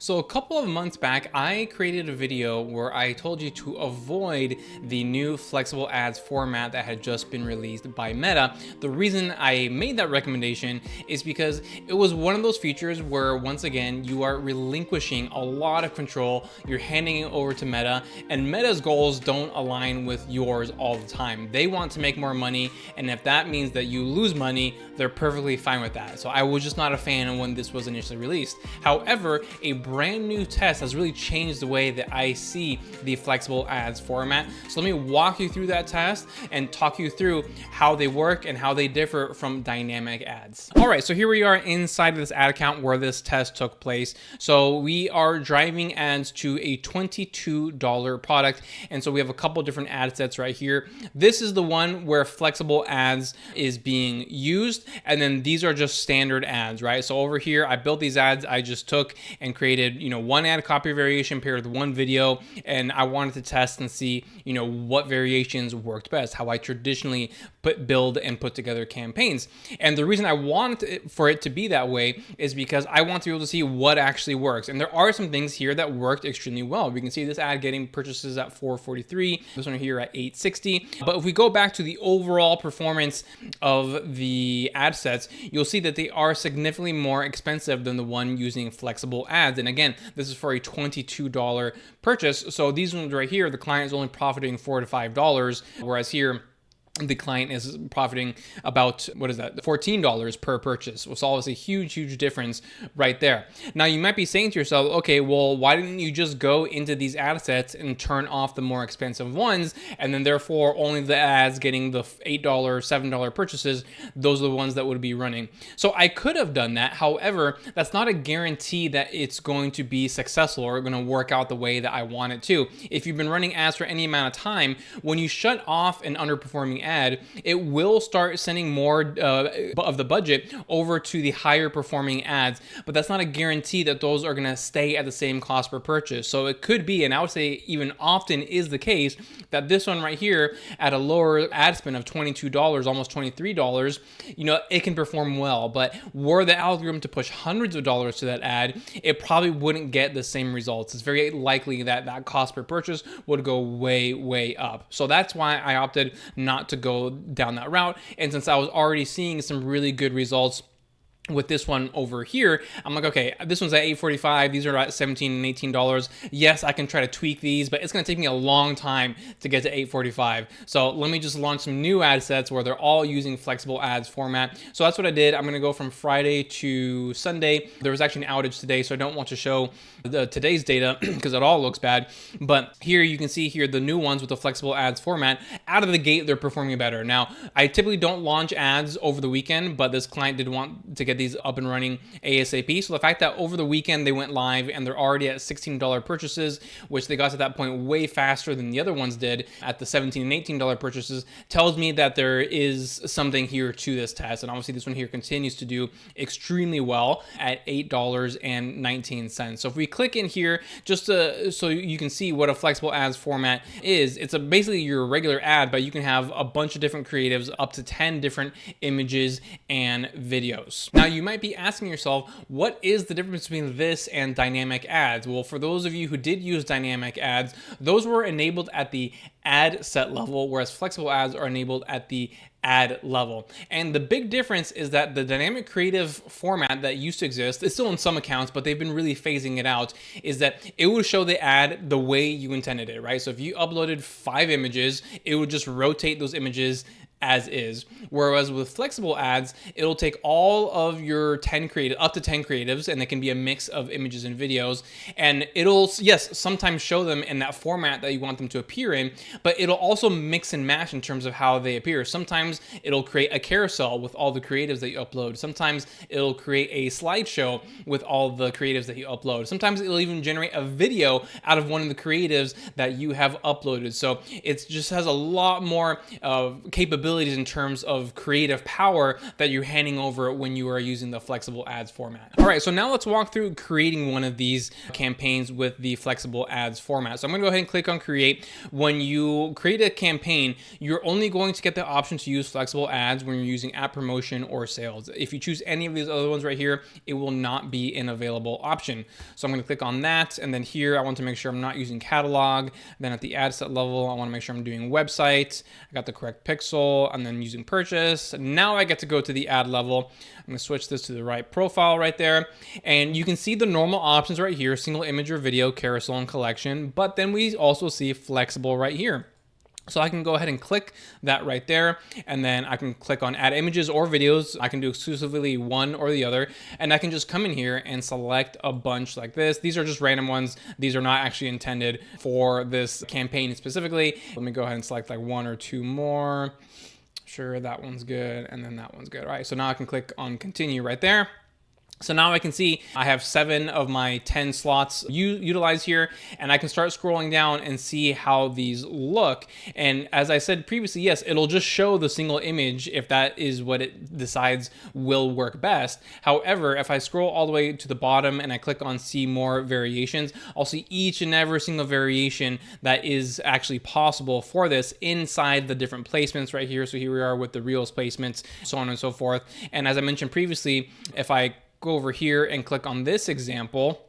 So a couple of months back, I created a video where I told you to avoid the new flexible ads format that had just been released by Meta. The reason I made that recommendation is because it was one of those features where, once again, you are relinquishing a lot of control. You're handing it over to Meta, and Meta's goals don't align with yours all the time. They want to make more money, and if that means that you lose money, they're perfectly fine with that. So I was just not a fan when this was initially released. However, a brand new test has really changed the way that I see the flexible ads format. So let me walk you through that test and talk you through how they work and how they differ from dynamic ads. All right, so here we are inside of this ad account where this test took place. So we are driving ads to a $22 product. And so we have a couple different ad sets right here. This is the one where flexible ads is being used. And then these are just standard ads, right? So over here, I built these ads. I just took and created, one ad copy variation paired with one video. And I wanted to test and see, what variations worked best, how I traditionally build and put together campaigns. And the reason I want for it to be that way is because I want to be able to see what actually works. And there are some things here that worked extremely well. We can see this ad getting purchases at 443, this one here at 860. But if we go back to the overall performance of the ad sets, you'll see that they are significantly more expensive than the one using flexible ads. And again, this is for a $22 purchase. So these ones right here, the client is only profiting $4 to $5, whereas here, the client is profiting about, $14 per purchase. So obviously a huge difference right there. Now you might be saying to yourself, okay, well, why didn't you just go into these ad sets and turn off the more expensive ones? And then therefore only the ads getting the $8, $7 purchases, those are the ones that would be running. So I could have done that. However, that's not a guarantee that it's going to be successful or going to work out the way that I want it to. If you've been running ads for any amount of time, when you shut off an underperforming ad, it will start sending more of the budget over to the higher performing ads, but that's not a guarantee that those are going to stay at the same cost per purchase. So it could be, and I would say even often is the case, that this one right here at a lower ad spend of $22, almost $23, it can perform well. But were the algorithm to push hundreds of dollars to that ad, it probably wouldn't get the same results. It's very likely that that cost per purchase would go way up. So that's why I opted not to go down that route. And since I was already seeing some really good results with this one over here, I'm like, okay, this one's at $8.45. These are at $17 and $18. Yes, I can try to tweak these, but it's going to take me a long time to get to $8.45. So let me just launch some new ad sets where they're all using flexible ads format. So that's what I did. I'm going to go from Friday to Sunday. There was actually an outage today, so I don't want to show today's data because it all looks bad. But here you can see here the new ones with the flexible ads format. Out of the gate, they're performing better. Now, I typically don't launch ads over the weekend, but this client did want to get these up and running ASAP. So the fact that over the weekend they went live and they're already at $16 purchases, which they got to that point way faster than the other ones did at the $17 and $18 purchases, tells me that there is something here to this test. And obviously this one here continues to do extremely well at $8.19. So if we click in here, just so you can see what a flexible ads format is, it's basically your regular ad, but you can have a bunch of different creatives, up to 10 different images and videos. Now you might be asking yourself, what is the difference between this and dynamic ads? Well, for those of you who did use dynamic ads, those were enabled at the ad set level, whereas flexible ads are enabled at the ad level. And the big difference is that the dynamic creative format that used to exist, it's still in some accounts, but they've been really phasing it out, is that it would show the ad the way you intended it, right? So if you uploaded 5 images, it would just rotate those images as is. Whereas with flexible ads, it'll take all of your up to 10 creatives, and it can be a mix of images and videos, and it'll, yes, sometimes show them in that format that you want them to appear in, but it'll also mix and match in terms of how they appear. Sometimes it'll create a carousel with all the creatives that you upload. Sometimes it'll create a slideshow with all the creatives that you upload. Sometimes it'll even generate a video out of one of the creatives that you have uploaded. So it just has a lot more capability capabilities in terms of creative power that you're handing over when you are using the flexible ads format. All right, so now let's walk through creating one of these campaigns with the flexible ads format. So I'm gonna go ahead and click on create. When you create a campaign, you're only going to get the option to use flexible ads when you're using app promotion or sales. If you choose any of these other ones right here, it will not be an available option. So I'm gonna click on that, and then here I want to make sure I'm not using catalog. Then at the ad set level, I wanna make sure I'm doing website. I got the correct pixel, and then using purchase. Now I get to go to the ad level. I'm gonna switch this to the right profile right there. And you can see the normal options right here, single image or video, carousel, and collection. But then we also see flexible right here. So I can go ahead and click that right there, and then I can click on add images or videos. I can do exclusively one or the other, and I can just come in here and select a bunch like this. These are just random ones. These are not actually intended for this campaign specifically. Let me go ahead and select like one or two more. Sure, that one's good, and then that one's good. All right, so now I can click on continue right there. So now I can see I have 7 of my 10 slots utilized here, and I can start scrolling down and see how these look. And as I said previously, yes, it'll just show the single image if that is what it decides will work best. However, if I scroll all the way to the bottom and I click on see more variations, I'll see each and every single variation that is actually possible for this inside the different placements right here. So here we are with the Reels placements, so on and so forth. And as I mentioned previously, if I go over here and click on this example.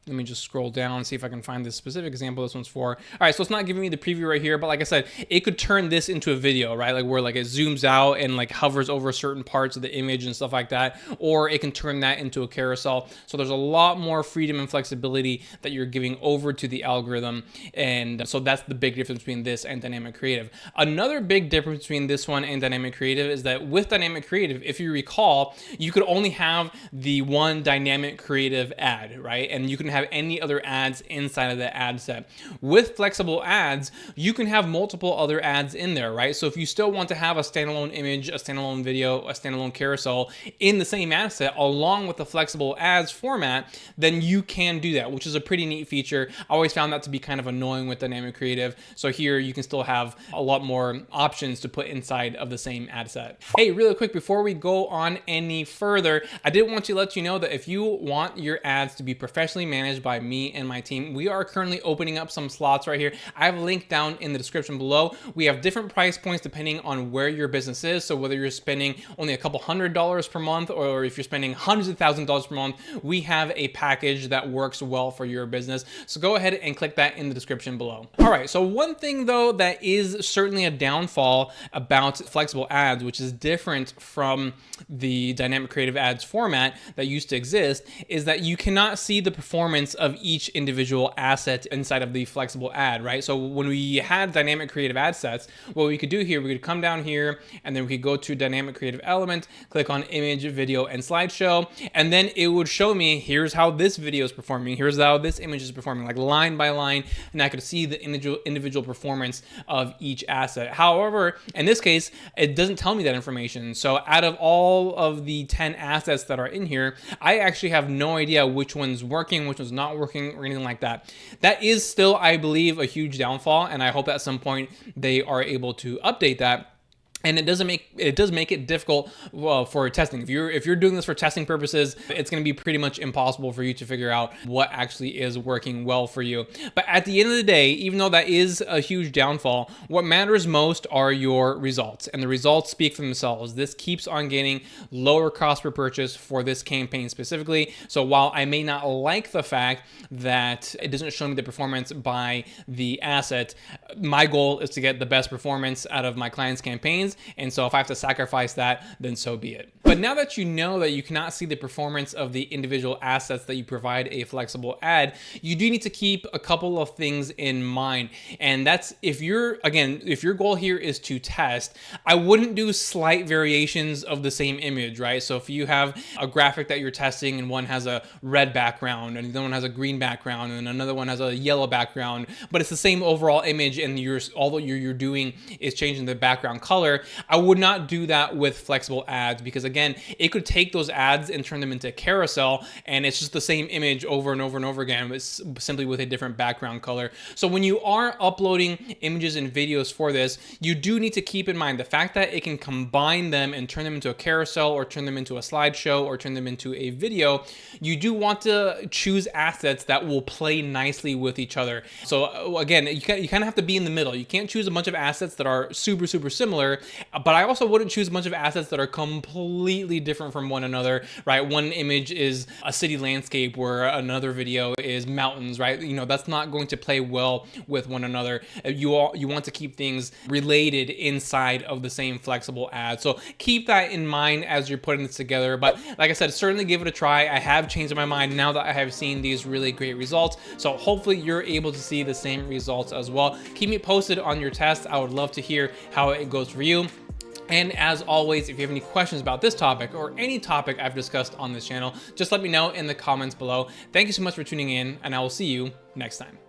Let me just scroll down and see if I can find this specific example this one's for. All right, so it's not giving me the preview right here, but like I said, it could turn this into a video, right? Like where like it zooms out and like hovers over certain parts of the image and stuff like that, or it can turn that into a carousel. So there's a lot more freedom and flexibility that you're giving over to the algorithm. And so that's the big difference between this and dynamic creative. Another big difference between this one and dynamic creative is that with dynamic creative, if you recall, you could only have the one dynamic creative ad, right? And you can have any other ads inside of the ad set. With flexible ads, you can have multiple other ads in there, right? So if you still want to have a standalone image, a standalone video, a standalone carousel in the same ad set along with the flexible ads format, then you can do that, which is a pretty neat feature. I always found that to be kind of annoying with dynamic creative. So here you can still have a lot more options to put inside of the same ad set. Hey, really quick, before we go on any further, I did want to let you know that if you want your ads to be professionally managed by me and my team, we are currently opening up some slots right here. I have a link down in the description below. We have different price points depending on where your business is. So whether you're spending only a couple $100s per month, or if you're spending hundreds of thousands of dollars per month, we have a package that works well for your business. So go ahead and click that in the description below. All right, so one thing though that is certainly a downfall about flexible ads, which is different from the dynamic creative ads format that used to exist, is that you cannot see the performance of each individual asset inside of the flexible ad, right? So when we had dynamic creative ad sets, what we could do here, we could come down here and then we could go to dynamic creative element, click on image, video, and slideshow, and then it would show me, here's how this video is performing, here's how this image is performing, like line by line, and I could see the individual performance of each asset. However, in this case, it doesn't tell me that information. So out of all of the 10 assets that are in here, I actually have no idea which one's working, which one's not working, or anything like that. That is still, I believe, a huge downfall, and I hope at some point they are able to update that. And it does make it difficult for testing. If you're doing this for testing purposes, it's going to be pretty much impossible for you to figure out what actually is working well for you. But at the end of the day, even though that is a huge downfall, what matters most are your results, and the results speak for themselves. This keeps on getting lower cost per purchase for this campaign specifically. So while I may not like the fact that it doesn't show me the performance by the asset, my goal is to get the best performance out of my clients' campaigns. And so if I have to sacrifice that, then so be it. But now that you know that you cannot see the performance of the individual assets that you provide a flexible ad, you do need to keep a couple of things in mind. And that's if your goal here is to test, I wouldn't do slight variations of the same image, right? So if you have a graphic that you're testing and one has a red background and the other one has a green background and another one has a yellow background, but it's the same overall image and all you're doing is changing the background color, I would not do that with flexible ads, because again, again, it could take those ads and turn them into carousel, and it's just the same image over and over and over again, but simply with a different background color. So when you are uploading images and videos for this, you do need to keep in mind the fact that it can combine them and turn them into a carousel, or turn them into a slideshow, or turn them into a video. You do want to choose assets that will play nicely with each other. So again, you kind of have to be in the middle. You can't choose a bunch of assets that are super similar, but I also wouldn't choose a bunch of assets that are completely different from one another, right? One image is a city landscape where another video is mountains, right? You know, that's not going to play well with one another. You want to keep things related inside of the same flexible ad. So keep that in mind as you're putting this together. But like I said, certainly give it a try. I have changed my mind now that I have seen these really great results. So hopefully you're able to see the same results as well. Keep me posted on your test. I would love to hear how it goes for you. And as always, if you have any questions about this topic or any topic I've discussed on this channel, just let me know in the comments below. Thank you so much for tuning in, and I will see you next time.